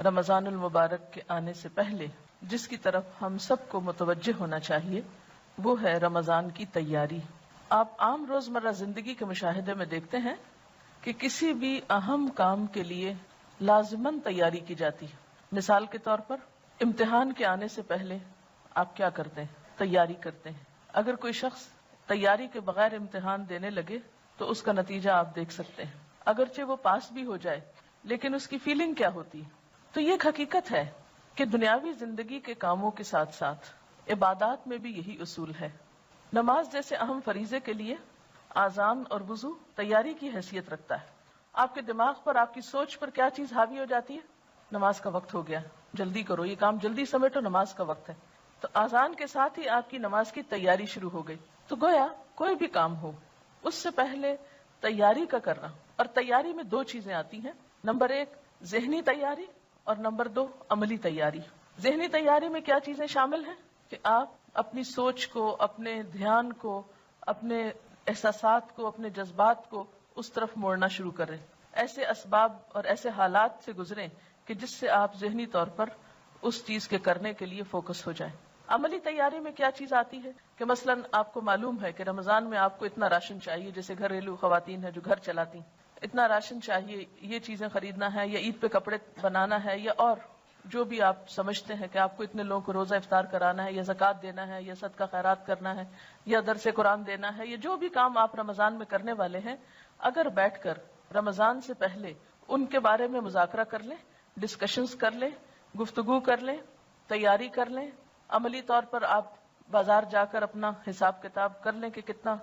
رمضان المبارک کے آنے سے پہلے جس کی طرف ہم سب کو متوجہ ہونا چاہیے وہ ہے رمضان کی تیاری۔ آپ عام روزمرہ زندگی کے مشاہدے میں دیکھتے ہیں کہ کسی بھی اہم کام کے لیے لازماً تیاری کی جاتی ہے۔ مثال کے طور پر امتحان کے آنے سے پہلے آپ کیا کرتے ہیں؟ تیاری کرتے ہیں۔ اگر کوئی شخص تیاری کے بغیر امتحان دینے لگے تو اس کا نتیجہ آپ دیکھ سکتے ہیں۔ اگرچہ وہ پاس بھی ہو جائے لیکن اس کی فیلنگ کیا ہوتی ہے؟ تو یہ ایک حقیقت ہے کہ دنیاوی زندگی کے کاموں کے ساتھ ساتھ عبادات میں بھی یہی اصول ہے۔ نماز جیسے اہم فریضے کے لیے آذان اور وضو تیاری کی حیثیت رکھتا ہے۔ آپ کے دماغ پر، آپ کی سوچ پر کیا چیز حاوی ہو جاتی ہے؟ نماز کا وقت ہو گیا، جلدی کرو، یہ کام جلدی سمیٹو، نماز کا وقت ہے۔ تو آذان کے ساتھ ہی آپ کی نماز کی تیاری شروع ہو گئی۔ تو گویا کوئی بھی کام ہو اس سے پہلے تیاری کا کرنا، اور تیاری میں دو چیزیں آتی ہیں، نمبر 1 ذہنی تیاری اور نمبر 2 عملی تیاری۔ ذہنی تیاری میں کیا چیزیں شامل ہیں کہ آپ اپنی سوچ کو، اپنے دھیان کو، اپنے احساسات کو، اپنے جذبات کو اس طرف موڑنا شروع کریں، ایسے اسباب اور ایسے حالات سے گزریں کہ جس سے آپ ذہنی طور پر اس چیز کے کرنے کے لیے فوکس ہو جائیں۔ عملی تیاری میں کیا چیز آتی ہے کہ مثلاً آپ کو معلوم ہے کہ رمضان میں آپ کو اتنا راشن چاہیے، جیسے گھریلو خواتین ہیں جو گھر چلاتی ہیں، اتنا راشن چاہیے، یہ چیزیں خریدنا ہے، یا عید پہ کپڑے بنانا ہے، یا اور جو بھی آپ سمجھتے ہیں کہ آپ کو اتنے لوگوں کو روزہ افطار کرانا ہے، یا زکوٰۃ دینا ہے، یا صدقہ خیرات کرنا ہے، یا درس قرآن دینا ہے، یا جو بھی کام آپ رمضان میں کرنے والے ہیں، اگر بیٹھ کر رمضان سے پہلے ان کے بارے میں مذاکرہ کر لیں، ڈسکشنز کر لیں، گفتگو کر لیں، تیاری کر لیں، عملی طور پر آپ بازار جا کر اپنا حساب کتاب کر لیں کہ کتنا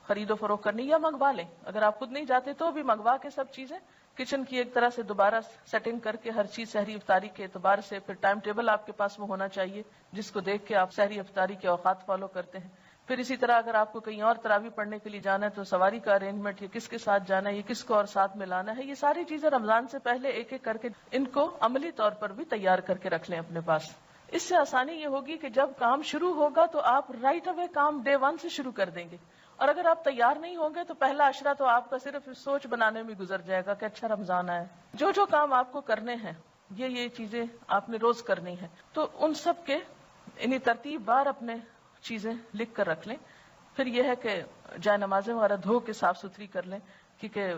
خرید و فروخت کرنی، یا منگوا لیں، اگر آپ خود نہیں جاتے تو بھی منگوا کے سب چیزیں کچن کی ایک طرح سے دوبارہ سیٹنگ کر کے ہر چیز سحری افطاری کے اعتبار سے، پھر ٹائم ٹیبل آپ کے پاس میں ہونا چاہیے جس کو دیکھ کے آپ سحری افطاری کے اوقات فالو کرتے ہیں۔ پھر اسی طرح اگر آپ کو کہیں اور تراویح پڑھنے کے لیے جانا ہے تو سواری کا ارینجمنٹ، یہ کس کے ساتھ جانا ہے، یہ کس کو اور ساتھ میں لانا ہے، یہ ساری چیزیں رمضان سے پہلے ایک ایک کر کے ان کو عملی طور پر بھی تیار کر کے رکھ لیں اپنے پاس۔ اس سے آسانی یہ ہوگی کہ جب کام شروع ہوگا تو آپ رائٹ اوے کام ڈے 1 سے شروع کر دیں گے، اور اگر آپ تیار نہیں ہوں گے تو پہلا عشرہ تو آپ کا صرف سوچ بنانے میں گزر جائے گا کہ اچھا رمضان آیا۔ جو کام آپ کو کرنے ہیں، یہ چیزیں آپ نے روز کرنی ہے، تو ان سب کے انہیں ترتیب بار اپنے چیزیں لکھ کر رکھ لیں۔ پھر یہ ہے کہ جائے نمازیں وغیرہ دھو کے صاف ستھری کر لیں، کیونکہ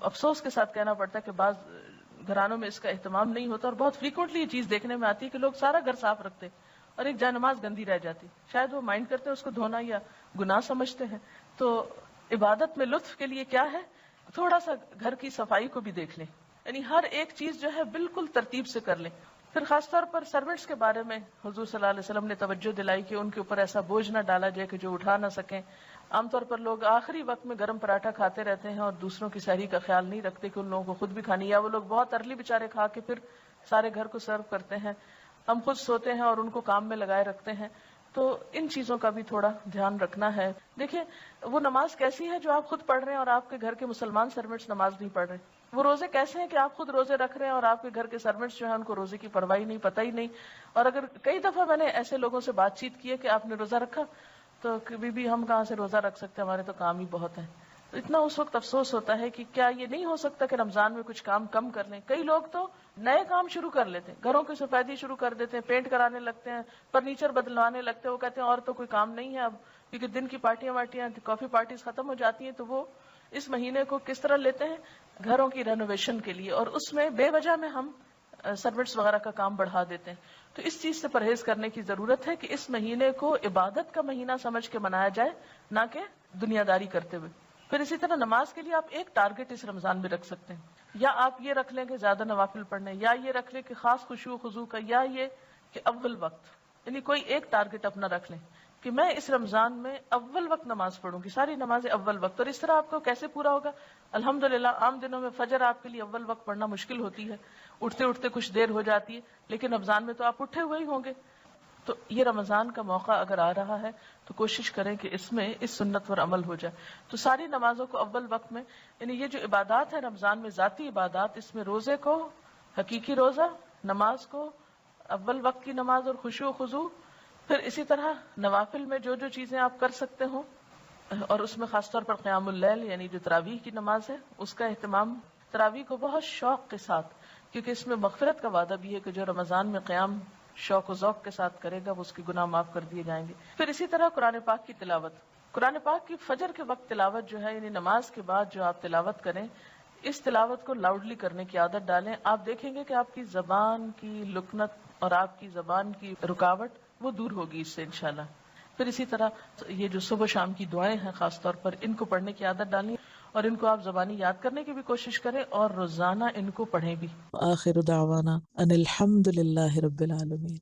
افسوس کے ساتھ کہنا پڑتا ہے کہ بعض گھرانوں میں اس کا اہتمام نہیں ہوتا، اور بہت فریکوینٹلی یہ چیز دیکھنے میں آتی ہے کہ لوگ سارا گھر صاف رکھتے اور ایک جائے نماز گندی رہ جاتی، شاید وہ مائنڈ کرتے ہیں اس کو دھونا یا گناہ سمجھتے ہیں۔ تو عبادت میں لطف کے لیے کیا ہے، تھوڑا سا گھر کی صفائی کو بھی دیکھ لیں، یعنی ہر ایک چیز جو ہے بالکل ترتیب سے کر لیں۔ پھر خاص طور پر سروینٹس کے بارے میں حضور صلی اللہ علیہ وسلم نے توجہ دلائی کہ ان کے اوپر ایسا بوجھ نہ ڈالا جائے کہ جو اٹھا نہ سکیں۔ عام طور پر لوگ آخری وقت میں گرم پراٹھا کھاتے رہتے ہیں اور دوسروں کی سحری کا خیال نہیں رکھتے کہ ان لوگوں کو خود بھی کھانی، یا وہ لوگ بہت ارلی بیچارے کھا کے پھر سارے گھر کو سرو کرتے ہیں۔ ہم خود سوتے ہیں اور ان کو کام میں لگائے رکھتے ہیں، تو ان چیزوں کا بھی تھوڑا دھیان رکھنا ہے۔ دیکھیں وہ نماز کیسی ہے جو آپ خود پڑھ رہے ہیں اور آپ کے گھر کے مسلمان سروینٹس نماز نہیں پڑھ رہے، وہ روزے کیسے ہیں کہ آپ خود روزے رکھ رہے ہیں اور آپ کے گھر کے سروینٹس جو ہیں ان کو روزے کی پرواہ نہیں، پتہ ہی نہیں۔ اور اگر کئی دفعہ میں نے ایسے لوگوں سے بات چیت کی ہے کہ آپ نے روزہ رکھا، تو کبھی بھی ہم کہاں سے روزہ رکھ سکتے ہیں، ہمارے تو کام ہی بہت ہیں۔ تو اتنا اس وقت افسوس ہوتا ہے کہ کیا یہ نہیں ہو سکتا کہ رمضان میں کچھ کام کم کر لیں۔ کئی لوگ تو نئے کام شروع کر لیتے ہیں، گھروں کی سفیدی شروع کر دیتے ہیں، پینٹ کرانے لگتے ہیں، فرنیچر بدلوانے لگتے ہیں، وہ کہتے ہیں اور تو کوئی کام نہیں ہے اب، کیونکہ دن کی پارٹیاں کافی پارٹیز ختم ہو جاتی ہیں، تو وہ اس مہینے کو کس طرح لیتے ہیں گھروں کی رینوویشن کے لیے، اور اس میں بے وجہ میں ہم سروینٹس وغیرہ کا کام بڑھا دیتے ہیں۔ تو اس چیز سے پرہیز کرنے کی ضرورت ہے کہ اس مہینے کو عبادت کا مہینہ سمجھ کے منایا جائے، نہ کہ دنیا داری کرتے ہوئے۔ پھر اسی طرح نماز کے لیے آپ ایک ٹارگٹ اس رمضان میں رکھ سکتے ہیں، یا آپ یہ رکھ لیں کہ زیادہ نوافل پڑھنے، یا یہ رکھ لیں کہ خاص خشوع و خضوع کا، یا یہ کہ اول وقت، یعنی کوئی ایک ٹارگٹ اپنا رکھ لیں کہ میں اس رمضان میں اول وقت نماز پڑھوں گی، ساری نمازیں اول وقت۔ اور اس طرح آپ کو کیسے پورا ہوگا؟ الحمدللہ عام دنوں میں فجر آپ کے لیے اول وقت پڑھنا مشکل ہوتی ہے، اٹھتے اٹھتے کچھ دیر ہو جاتی ہے، لیکن رمضان میں تو آپ اٹھے ہوئے ہی ہوں گے۔ تو یہ رمضان کا موقع اگر آ رہا ہے تو کوشش کریں کہ اس میں اس سنت پر عمل ہو جائے۔ تو ساری نمازوں کو اول وقت میں، یعنی یہ جو عبادات ہے رمضان میں، ذاتی عبادات، اس میں روزے کو، حقیقی روزہ، نماز کو، اول وقت کی نماز اور خشوع و خضوع، پھر اسی طرح نوافل میں جو چیزیں آپ کر سکتے ہوں، اور اس میں خاص طور پر قیام اللیل یعنی جو تراویح کی نماز ہے اس کا اہتمام، تراویح کو بہت شوق کے ساتھ، کیونکہ اس میں مغفرت کا وعدہ بھی ہے کہ جو رمضان میں قیام شوق و ذوق کے ساتھ کرے گا وہ اس کے گناہ معاف کر دیے جائیں گے۔ پھر اسی طرح قرآن پاک کی تلاوت، قرآن پاک کی فجر کے وقت تلاوت جو ہے، یعنی نماز کے بعد جو آپ تلاوت کریں، اس تلاوت کو لاؤڈلی کرنے کی عادت ڈالیں۔ آپ دیکھیں گے کہ آپ کی زبان کی لکنت اور آپ کی زبان کی رکاوٹ وہ دور ہوگی اس سے انشاءاللہ۔ پھر اسی طرح یہ جو صبح شام کی دعائیں ہیں خاص طور پر ان کو پڑھنے کی عادت ڈالیں، اور ان کو آپ زبانی یاد کرنے کی بھی کوشش کریں اور روزانہ ان کو پڑھیں بھی۔ آخر دعوانا ان الحمد للہ رب العالمین۔